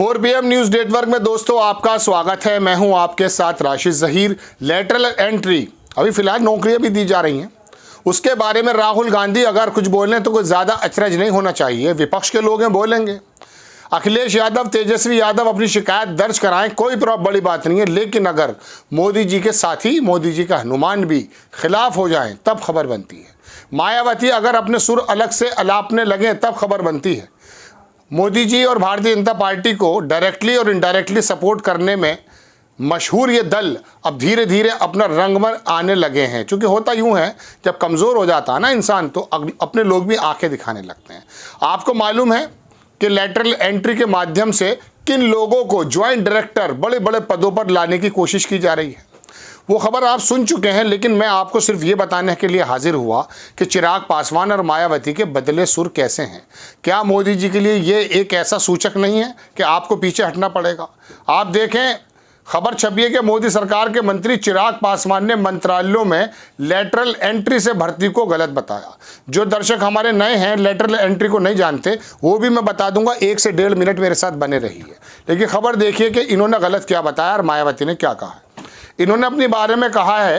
4 PM news network में दोस्तों आपका स्वागत है। मैं हूं आपके साथ राशिद ज़हीर। लेटरल एंट्री अभी फ़िलहाल नौकरियां भी दी जा रही हैं, उसके बारे में राहुल गांधी अगर कुछ बोलें तो कोई ज़्यादा अचरज नहीं होना चाहिए। विपक्ष के लोग हैं, बोलेंगे। अखिलेश यादव, तेजस्वी यादव अपनी शिकायत दर्ज कराएं, कोई बड़ी बात नहीं है। लेकिन अगर मोदी जी के साथी, मोदी जी का हनुमान भी खिलाफ हो जाएं तब खबर बनती है। मायावती अगर अपने सुर अलग से अलापने लगें तब खबर बनती है। मोदी जी और भारतीय जनता पार्टी को डायरेक्टली और इनडायरेक्टली सपोर्ट करने में मशहूर ये दल अब धीरे धीरे अपना रंग में आने लगे हैं। क्योंकि होता यूँ है, जब कमज़ोर हो जाता है ना इंसान तो अपने लोग भी आंखें दिखाने लगते हैं। आपको मालूम है कि लेटरल एंट्री के माध्यम से किन लोगों को ज्वाइंट डायरेक्टर बड़े बड़े पदों पर लाने की कोशिश की जा रही है। वो खबर आप सुन चुके हैं, लेकिन मैं आपको सिर्फ ये बताने के लिए हाजिर हुआ कि चिराग पासवान और मायावती के बदले सुर कैसे हैं। क्या मोदी जी के लिए ये एक ऐसा सूचक नहीं है कि आपको पीछे हटना पड़ेगा? आप देखें, खबर छपी है कि मोदी सरकार के मंत्री चिराग पासवान ने मंत्रालयों में लेटरल एंट्री से भर्ती को गलत बताया। जो दर्शक हमारे नए हैं, लेटरल एंट्री को नहीं जानते, वो भी मैं बता दूंगा। 1 से 1.5 मिनट मेरे साथ बने रहिए। लेकिन खबर देखिए कि इन्होंने गलत क्या बताया और मायावती ने क्या कहा है। इन्होंने अपने बारे में कहा है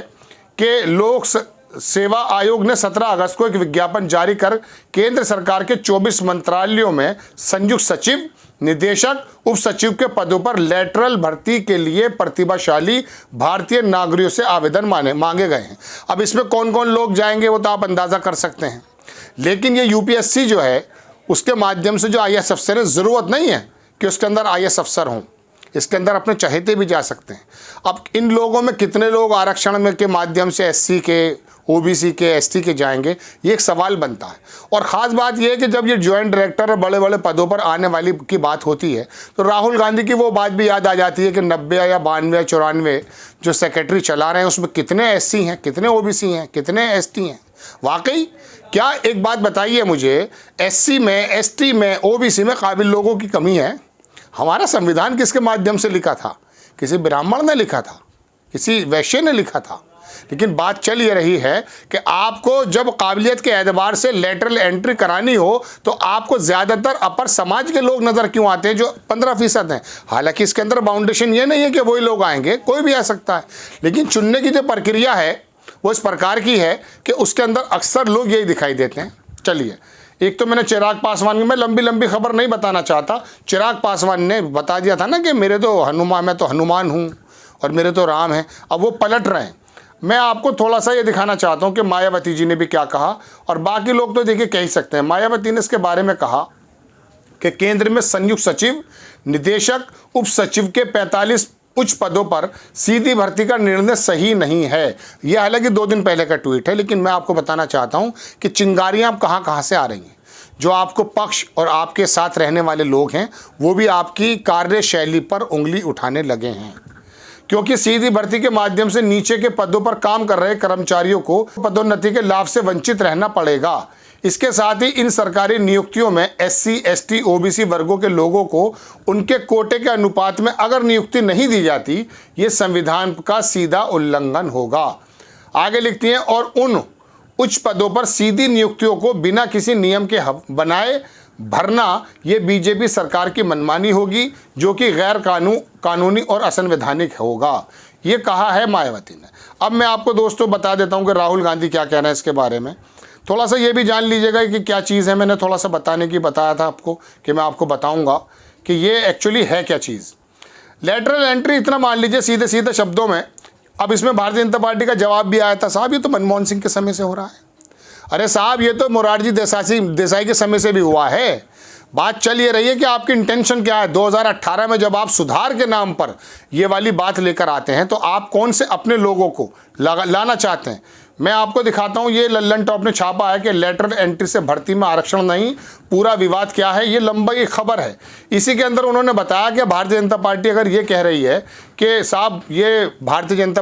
कि लोक सेवा आयोग ने 17 अगस्त को एक विज्ञापन जारी कर केंद्र सरकार के 24 मंत्रालयों में संयुक्त सचिव, निदेशक, उप सचिव के पदों पर लेटरल भर्ती के लिए प्रतिभाशाली भारतीय नागरिकों से आवेदन मांगे गए हैं। अब इसमें कौन कौन लोग जाएंगे वो तो आप अंदाज़ा कर सकते हैं। लेकिन ये यूपीएससी जो है, उसके माध्यम से जो आईएएस अफसर है, ज़रूरत नहीं है कि उसके अंदर आईएएस अफसर हों। इसके अंदर अपने चहेते भी जा सकते हैं। अब इन लोगों में कितने लोग आरक्षण में के माध्यम से एससी के, ओबीसी के, एसटी के जाएंगे, ये एक सवाल बनता है। और ख़ास बात यह है कि जब ये ज्वाइंट डायरेक्टर और बड़े बड़े पदों पर आने वाली की बात होती है तो राहुल गांधी की वो बात भी याद आ जाती है कि 90 या 92 या 94 जो सेक्रेटरी चला रहे हैं उसमें कितने एससी हैं, कितने ओबीसी हैं, कितने एसटी हैं। वाकई क्या, एक बात बताइए मुझे, एससी में, एसटी में, ओबीसी में काबिल लोगों की कमी है? हमारा संविधान किसके माध्यम से लिखा था? किसी ब्राह्मण ने लिखा था, किसी वैश्य ने लिखा था। लेकिन बात चल ये रही है कि आपको जब काबिलियत के एतबार से लेटरल एंट्री करानी हो तो आपको ज़्यादातर अपर समाज के लोग नज़र क्यों आते हैं, जो 15% हैं। हालांकि इसके अंदर बाउंडेशन ये नहीं है कि वही लोग आएंगे, कोई भी आ सकता है। लेकिन चुनने की जो प्रक्रिया है वो इस प्रकार की है कि उसके अंदर अक्सर लोग यही दिखाई देते हैं। चलिए, एक तो मैंने चिराग पासवान की, मैं लंबी खबर नहीं बताना चाहता। चिराग पासवान ने बता दिया था ना कि मेरे तो हनुमान, मैं तो हनुमान हूँ और मेरे तो राम हैं। अब वो पलट रहे हैं। मैं आपको थोड़ा सा ये दिखाना चाहता हूँ कि मायावती जी ने भी क्या कहा, और बाकी लोग तो देखिए कह ही सकते हैं। मायावती ने इसके बारे में कहा कि केंद्र में संयुक्त सचिव, निदेशक, उप सचिव के 45 उच्च पदों पर सीधी भर्ती का निर्णय सही नहीं है। यह हालांकि 2 दिन पहले का ट्वीट है, लेकिन मैं आपको बताना चाहता हूं कि चिंगारियां अब कहां से आ रही हैं। जो आपको पक्ष और आपके साथ रहने वाले लोग हैं वो भी आपकी कार्यशैली पर उंगली उठाने लगे हैं। क्योंकि सीधी भर्ती के माध्यम से नीचे के पदों पर काम कर रहे कर्मचारियों को पदोन्नति के लाभ से वंचित रहना पड़ेगा। इसके साथ ही इन सरकारी नियुक्तियों में एससी, एसटी, ओबीसी वर्गों के लोगों को उनके कोटे के अनुपात में अगर नियुक्ति नहीं दी जाती, ये संविधान का सीधा उल्लंघन होगा। आगे लिखती हैं, और उन उच्च पदों पर सीधी नियुक्तियों को बिना किसी नियम के बनाए भरना ये बीजेपी सरकार की मनमानी होगी, जो कि गैर कानूनी और असंवैधानिक होगा। ये कहा है मायावती ने। अब मैं आपको दोस्तों बता देता हूँ कि राहुल गांधी क्या कह रहे हैं इसके बारे में। थोड़ा सा ये भी जान लीजिएगा कि क्या चीज़ है। मैंने थोड़ा सा बताया था आपको कि मैं आपको बताऊंगा कि ये एक्चुअली है क्या चीज़। लेटरल एंट्री इतना मान लीजिए सीधे सीधे शब्दों में। अब इसमें भारतीय जनता पार्टी का जवाब भी आया था, साहब ये तो मनमोहन सिंह के समय से हो रहा है। अरे साहब, ये तो मोरारजी देसाई के समय से भी हुआ है। बात चल ये रही है कि आपकी इंटेंशन क्या है। 2018 में जब आप सुधार के नाम पर ये वाली बात लेकर आते हैं तो आप कौन से अपने लोगों को लाना चाहते हैं। मैं आपको दिखाता हूँ, ये लल्लन टॉप ने छापा है कि लेटरल एंट्री से भर्ती में आरक्षण नहीं, पूरा विवाद क्या है। ये लंबी खबर है। इसी के अंदर उन्होंने बताया कि भारतीय जनता पार्टी अगर ये कह रही है कि साहब ये भारतीय जनता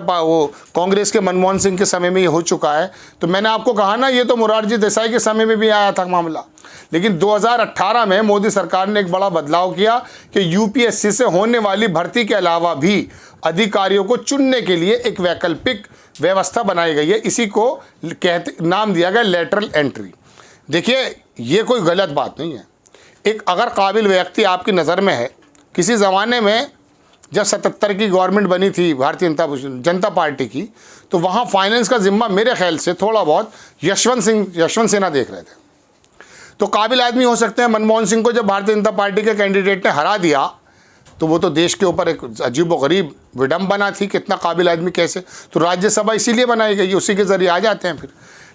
कांग्रेस के मनमोहन सिंह के समय में ये हो चुका है, तो मैंने आपको कहा ना, ये तो मोरारजी देसाई के समय में भी आया था मामला। लेकिन 2018 में मोदी सरकार ने एक बड़ा बदलाव किया कि यूपीएससी से होने वाली भर्ती के अलावा भी अधिकारियों को चुनने के लिए एक वैकल्पिक व्यवस्था बनाई गई है। इसी को नाम दिया गया लेटरल एंट्री। देखिए, ये कोई गलत बात नहीं है। एक अगर काबिल व्यक्ति आपकी नज़र में है किसी ज़माने में जब 77 की गवर्नमेंट बनी थी भारतीय जनता पार्टी की, तो वहाँ फाइनेंस का जिम्मा मेरे ख्याल से थोड़ा बहुत यशवंत सिन्हा देख रहे थे। तो काबिल आदमी हो सकते हैं। मनमोहन सिंह को जब भारतीय जनता पार्टी के कैंडिडेट ने हरा दिया तो वो तो देश के ऊपर एक अजीब व गरीब विडम्बना थी, कितना काबिल आदमी कैसे, तो राज्यसभा इसीलिए बनाई गई, उसी के ज़रिए आ जाते हैं फिर।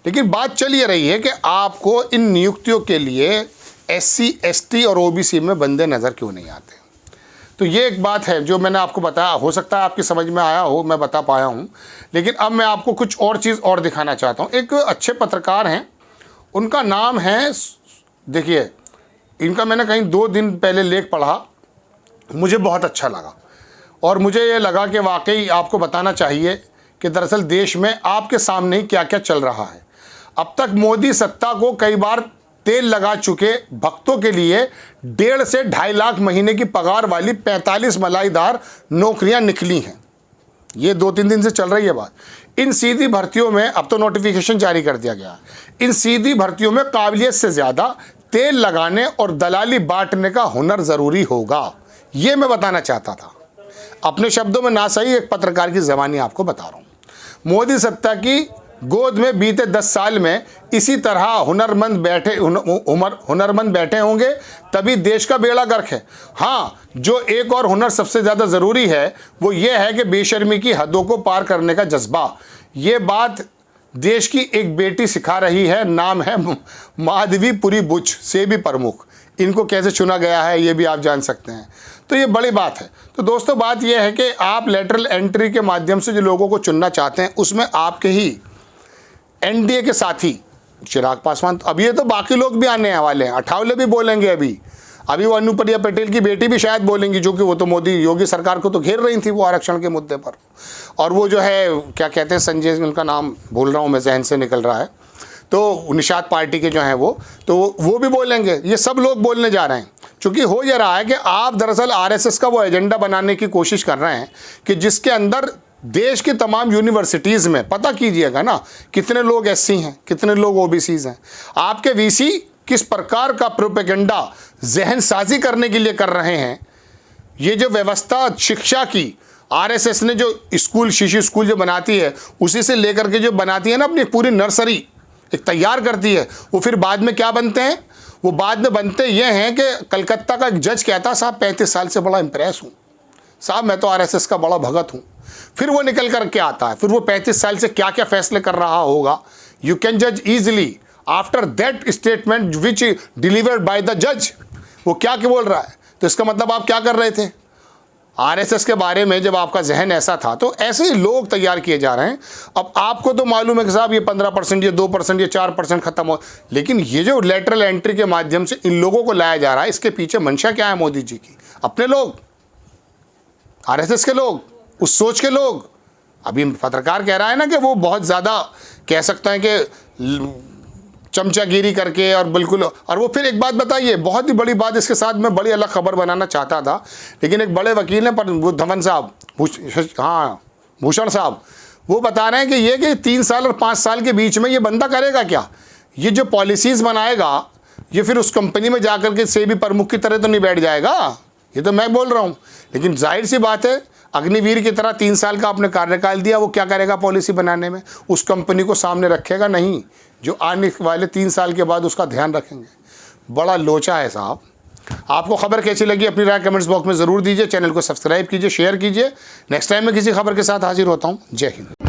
लेकिन बात चल ये रही है कि आपको इन नियुक्तियों के लिए SC ST और OBC में बंदे नज़र क्यों नहीं आते। तो ये एक बात है जो मैंने आपको बताया, हो सकता है आपकी समझ में आया हो, मैं बता पाया हूँ। लेकिन अब मैं आपको कुछ और चीज़ और दिखाना चाहता हूँ। एक अच्छे पत्रकार हैं, उनका नाम है, देखिए इनका मैंने कहीं 2 दिन पहले लेख पढ़ा, मुझे बहुत अच्छा लगा और मुझे ये लगा कि वाकई आपको बताना चाहिए कि दरअसल देश में आपके सामने ही क्या क्या चल रहा है। अब तक मोदी सत्ता को कई बार तेल लगा चुके भक्तों के लिए 1.5 से 2.5 लाख महीने की पगार वाली 45 मलाईदार नौकरियां निकली हैं। ये 2-3 दिन से चल रही है बात। इन सीधी भर्तियों में अब तो नोटिफिकेशन जारी कर दिया गया। इन सीधी भर्तियों में काबिलियत से ज़्यादा तेल लगाने और दलाली बांटने का हुनर ज़रूरी होगा, ये मैं बताना चाहता था। अपने शब्दों में ना सही, एक पत्रकार की ज़बानी आपको बता रहा हूँ। मोदी सत्ता की गोद में बीते 10 साल में इसी तरह हुनरमंद बैठे होंगे, तभी देश का बेड़ा गर्क है। हाँ, जो एक और हुनर सबसे ज़्यादा ज़रूरी है वो ये है कि बेशर्मी की हदों को पार करने का जज्बा। ये बात देश की एक बेटी सिखा रही है, नाम है माधवीपुरी बुच से भी प्रमुख। इनको कैसे चुना गया है ये भी आप जान सकते हैं। तो ये बड़ी बात है। तो दोस्तों बात यह है कि आप लेटरल एंट्री के माध्यम से जो लोगों को चुनना चाहते हैं, उसमें आपके ही NDA के साथी चिराग पासवान, अब ये तो बाकी लोग भी आने वाले हैं, अठावले भी बोलेंगे। अभी वो अनुप्रिया पटेल की बेटी भी शायद बोलेंगी, जो कि वो तो मोदी योगी सरकार को तो घेर रही थी वो आरक्षण के मुद्दे पर। और वो जो है क्या कहते हैं, संजय, उनका नाम भूल रहा हूँ मैं, जहन से निकल रहा है, तो निषाद पार्टी के जो हैं वो भी बोलेंगे। ये सब लोग बोलने जा रहे हैं, क्योंकि हो ये रहा है कि आप दरअसल RSS का वो एजेंडा बनाने की कोशिश कर रहे हैं कि जिसके अंदर देश की तमाम यूनिवर्सिटीज़ में, पता कीजिएगा ना, कितने लोग SC हैं, कितने लोग OBCs हैं। आपके VC किस प्रकार का प्रोपेगेंडा जहन साजी करने के लिए कर रहे हैं। ये जो व्यवस्था शिक्षा की RSS ने जो स्कूल, शिशु स्कूल जो बनाती है, उसी से लेकर के जो बनाती है ना अपनी पूरी नर्सरी एक तैयार करती है, वो फिर बाद में क्या बनते हैं, वो बाद में बनते ये हैं कि कलकत्ता का एक जज कहता, साहब 35 साल से बड़ा इम्प्रेस हूँ साहब, मैं तो RSS का बड़ा भगत हूँ। फिर वो निकल कर के आता है, फिर वो 35 साल से क्या क्या फैसले कर रहा होगा। यू कैन जज easily after that statement which delivered by the जज। वो क्या बोल रहा है, तो इसका मतलब आप क्या कर रहे थे। RSS के बारे में जब आपका जहन ऐसा था, तो ऐसे ही लोग तैयार किए जा रहे हैं। अब आपको तो मालूम है कि साहब ये 15%, ये 2%, ये 4% ख़त्म हो, लेकिन ये जो लेटरल एंट्री के माध्यम से इन लोगों को लाया जा रहा है, इसके पीछे मंशा क्या है मोदी जी की। अपने लोग, RSS के लोग, उस सोच के लोग। अभी पत्रकार कह रहा है ना कि वो बहुत ज़्यादा कह सकते हैं कि चमचागिरी करके और बिल्कुल। और वो फिर एक बात बताइए, बहुत ही बड़ी बात, इसके साथ मैं बड़ी अलग खबर बनाना चाहता था, लेकिन एक बड़े वकील हैं, पर वो धवन साहब, हाँ भूषण साहब, वो बता रहे हैं कि ये कि 3 साल और 5 साल के बीच में ये बंदा करेगा क्या। ये जो पॉलिसीज़ बनाएगा, ये फिर उस कंपनी में जाकर के से भी प्रमुख की तरह तो नहीं बैठ जाएगा। ये तो मैं बोल रहा हूँ। लेकिन जाहिर सी बात है, अग्निवीर की तरह 3 साल का आपने कार्यकाल दिया, वो क्या करेगा पॉलिसी बनाने में, उस कंपनी को सामने रखेगा नहीं, जो आने वाले 3 साल के बाद उसका ध्यान रखेंगे। बड़ा लोचा है साहब। आपको खबर कैसी लगी अपनी राय कमेंट्स बॉक्स में ज़रूर दीजिए। चैनल को सब्सक्राइब कीजिए, शेयर कीजिए। नेक्स्ट टाइम मैं किसी खबर के साथ हाजिर होता हूँ। जय हिंद।